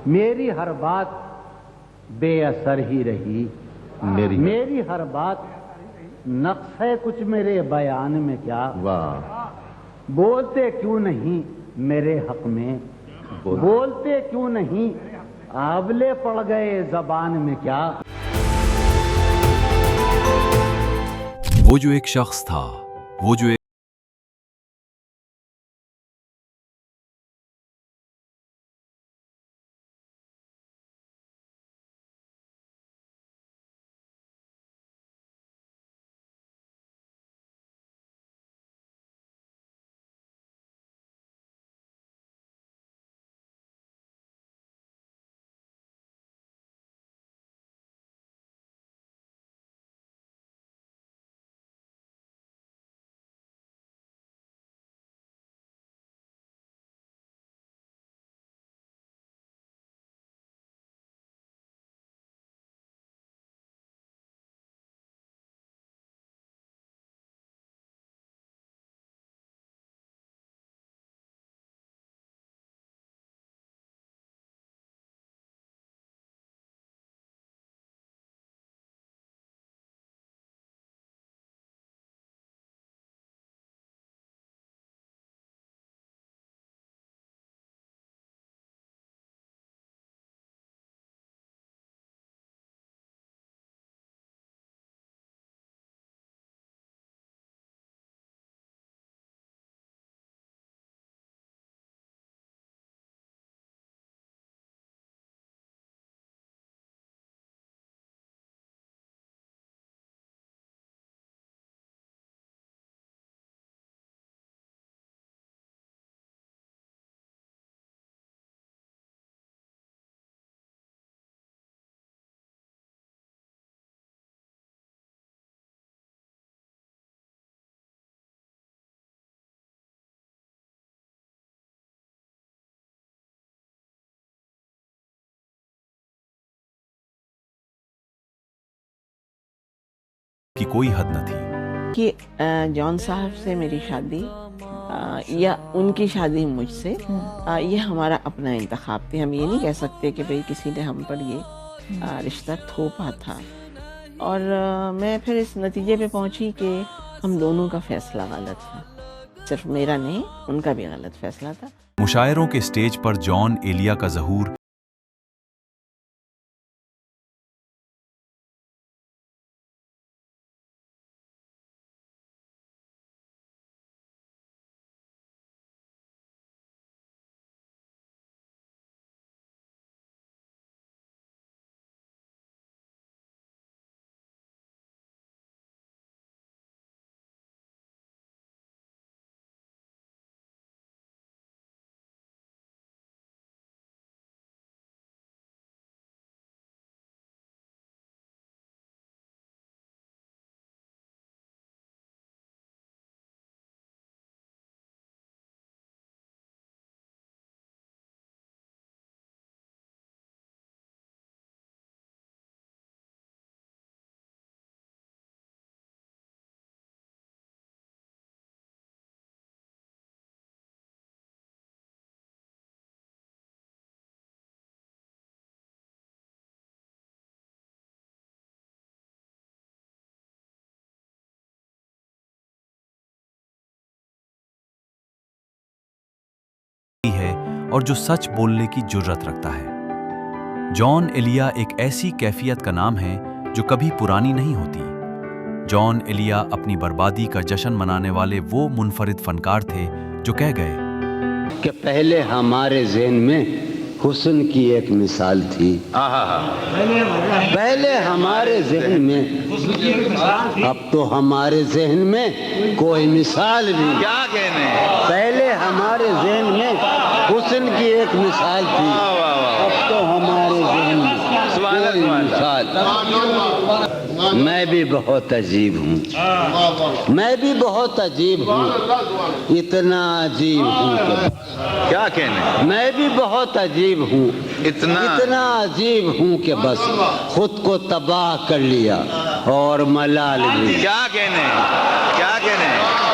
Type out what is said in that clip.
मेरी हर बात बेअसर ही रही, मेरी हर बात नक्श है कुछ मेरे बयान में क्या। वाह। बोलते क्यों नहीं मेरे हक में, बोलते क्यों नहीं, आंवले पड़ गए जबान में क्या। वो जो एक शख्स था, वो जो की कोई हद न थी कि जॉन साहब से मेरी शादी या उनकी शादी मुझसे, ये हमारा अपना इंतखाब थी। हम ये नहीं कह सकते कि भाई किसी ने हम पर ये रिश्ता थोपा था। और मैं फिर इस नतीजे पे पहुंची कि हम दोनों का फैसला गलत था, सिर्फ मेरा नहीं उनका भी गलत फैसला था। मुशायरों के स्टेज पर जॉन एलिया का ज़हूर है और जो सच बोलने की जुर्रत रखता है। जॉन एलिया एक ऐसी कैफियत का नाम है जो कभी पुरानी नहीं होती। जॉन एलिया अपनी बर्बादी का जश्न मनाने वाले वो मुनफरिद फनकार थे जो कह गए कि पहले हमारे ज़हन में हुस्न की एक मिसाल थी, पहले हमारे ज़हन में, अब तो हमारे ज़हन में कोई मिसाल नहीं। क्या कहने। पहले हमारे ज़हन में हुस्न की एक मिसाल थी, अब तो हमारे ज़हन में कोई मिसाल। मैं भी बहुत अजीब हूँ, मैं भी बहुत अजीब हूँ, इतना अजीब हूँ। क्या कहने। मैं भी बहुत अजीब हूँ, इतना अजीब हूँ कि बस खुद को तबाह कर लिया और मलाल भी। क्या कहने। क्या कहने।